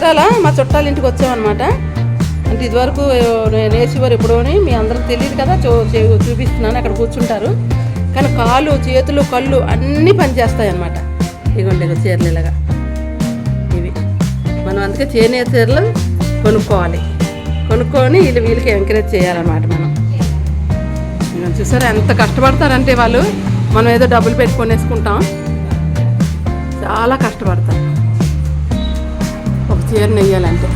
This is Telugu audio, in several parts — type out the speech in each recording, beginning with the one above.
చీరాల మా చుట్టాల ఇంటికి వచ్చామన్నమాట. అంటే ఇదివరకు నేర్చేవారు ఎప్పుడోని మీ అందరికి తెలియదు కదా, చూపిస్తున్నాను. అక్కడ కూర్చుంటారు కానీ కాళ్ళు చేతులు కళ్ళు అన్నీ పనిచేస్తాయి అన్నమాట. ఇదిగోండి చీరలు ఇలాగా ఇవి మనం అందుకే చేనేత చీరలు కొనుక్కొని వీళ్ళకి ఎంకరేజ్ చేయాలన్నమాట. మనం చూసారా ఎంత కష్టపడతారంటే వాళ్ళు. మనం ఏదో డబ్బులు పెట్టుకొని వేసుకుంటాం, చాలా కష్టపడతారు ఒక చీర నెయ్యాలంటే.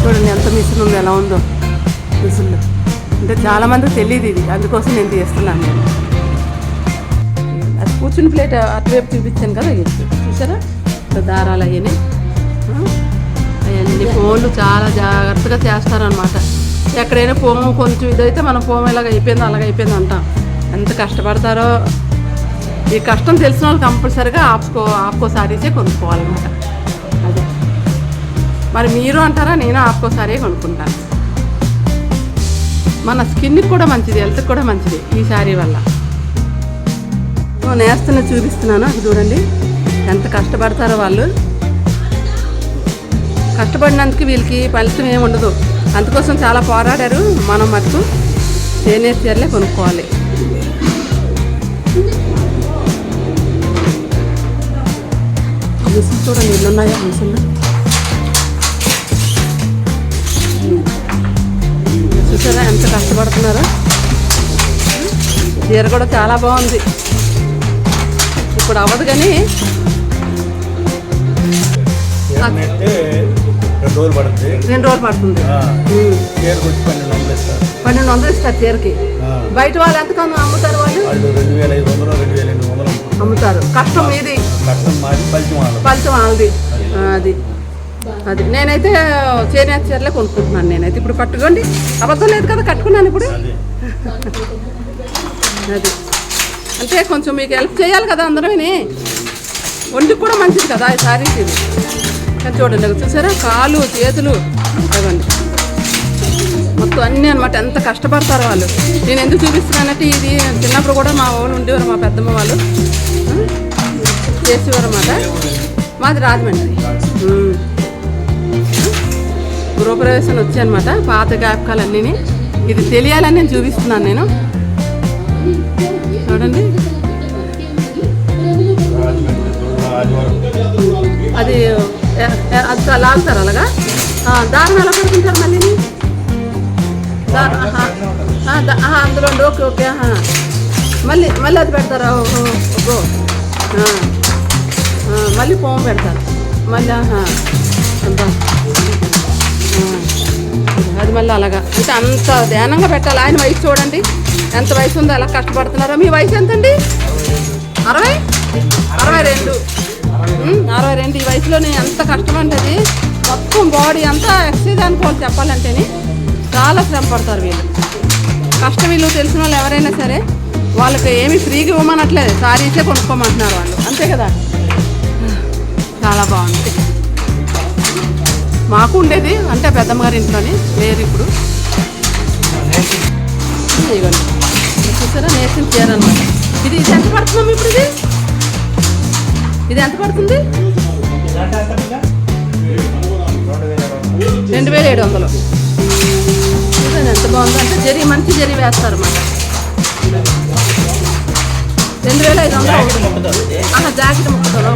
చూడండి ఎంత మిషన్ ఉందో, ఎలా ఉందో మిషన్లో. అంటే చాలామందికి తెలియదు ఇది, అందుకోసం నేను తీస్తున్నాను. నేను అది కూర్చుని ప్లేట్ అటువైపు చూపించాను కదా, చూసారా దారాలు అవన్నీ ఫోన్లు చాలా జాగ్రత్తగా చేస్తారనమాట. ఎక్కడైనా పోము కొంచెం ఇదైతే మనం పోము ఇలాగ అయిపోయింది అలాగ అయిపోయింది అంటాం. ఎంత కష్టపడతారో. ఈ కష్టం తెలిసిన వాళ్ళు కంపల్సరీగా ఆప్కో సారీసే కొనుక్కోవాలన్నమాట. అదే మరి మీరు అంటారా, నేను ఆప్కో సారీ కొనుక్కుంటాను. మన స్కిన్కి కూడా మంచిది, హెల్త్కి కూడా మంచిది ఈ శారీ వల్ల. నేస్తున్న చూపిస్తున్నాను, అది చూడండి ఎంత కష్టపడతారో వాళ్ళు. కష్టపడినందుకు వీళ్ళకి ఫలితం ఏమి ఉండదు. అందుకోసం చాలా పోరాడారు. మనం మటుకు చేనేత చీరలే కొనుక్కోవాలి. మిషన్ చూడండి ఇల్లు ఉన్నాయా మిషన్లు. చూసారా ఎంత కష్టపడుతున్నారో. చీర కూడా చాలా బాగుంది. ఇప్పుడు అవ్వదు కానీ 2 రోజులు పడుతుంది. 2 రోజులు పడుతుంది. 1200 ఇస్తారు చీరకి. బయట వాళ్ళు ఎంతకన్నా అమ్ముతారు? వాళ్ళు 2500 2800 అమ్ముతారు. కష్టం మీది, ఫలితం వాళ్ళది. అది నేనైతే చేనేత చీరలే కొనుక్కుంటున్నాను. నేనైతే ఇప్పుడు పట్టుకోండి, అబద్ధం లేదు కదా, కట్టుకున్నాను ఇప్పుడు. అది అంటే కొంచెం మీకు హెల్ప్ చేయాలి కదా అందరమని. ఒంటికి కూడా మంచిది కదా ఈ శారీస్. ఇది కానీ చూడండి చూసారా కాళ్ళు చేతులు అవ్వండి మొత్తం అన్నీ అనమాట. ఎంత కష్టపడతారు వాళ్ళు. నేను ఎందుకు చూపిస్తున్నానంటే ఇది చిన్నప్పుడు కూడా మా వాళ్ళు ఉండేవారు, మా పెద్దమ్మ వాళ్ళు చేసేవారు అన్నమాట. మాది రాజమండ్రి. గృహప్రవేశం వచ్చాయన్నమాట. పాత జ్ఞాపకాలన్నీ ఇది తెలియాలని నేను చూపిస్తున్నాను. నేను చూడండి అది లాగుతారు అలాగా. దారం ఎలా పడుతుంటారు మళ్ళీ అందులో. ఓకే ఓకే మళ్ళీ అది పెడతారా? మళ్ళీ పోము పెడతారు మళ్ళీ. అది మళ్ళీ అలాగా. అంటే అంత ధ్యానంగా పెట్టాలి. ఆయన వయసు చూడండి ఎంత వయసు ఉందో, ఎలా కష్టపడుతున్నారో. మీ వయసు ఎంతండి? 62. ఈ వయసులోనే ఎంత కష్టం ఉంటుంది. మొత్తం బాడీ అంతా ఎక్సర్సైజ్ అనుకోవాలి చెప్పాలంటేనే. చాలా శ్రమ పడతారు వీళ్ళు. కష్టం వీళ్ళు తెలిసిన వాళ్ళు ఎవరైనా సరే వాళ్ళకి ఏమి ఫ్రీగా ఇవ్వమనట్లేదు, సారీసే కొనుక్కోమంటున్నారు వాళ్ళు. అంతే కదా. చాలా బాగుంది. మాకు ఉండేది అంటే పెద్దమ్మ గారి ఇంట్లోనే, లేరు ఇప్పుడు. ఇదిగోండి చూసారా నేసిన చీర అన్నమాట. ఇది ఎంత పడుతున్నాం ఇప్పుడు? ఇది ఎంత పడుతుంది? 2700. చూడండి ఎంత బాగుందో. అంటే మంచి జరి వేస్తారు అన్నమాట. 2500. జాకెట్ ముక్కతో.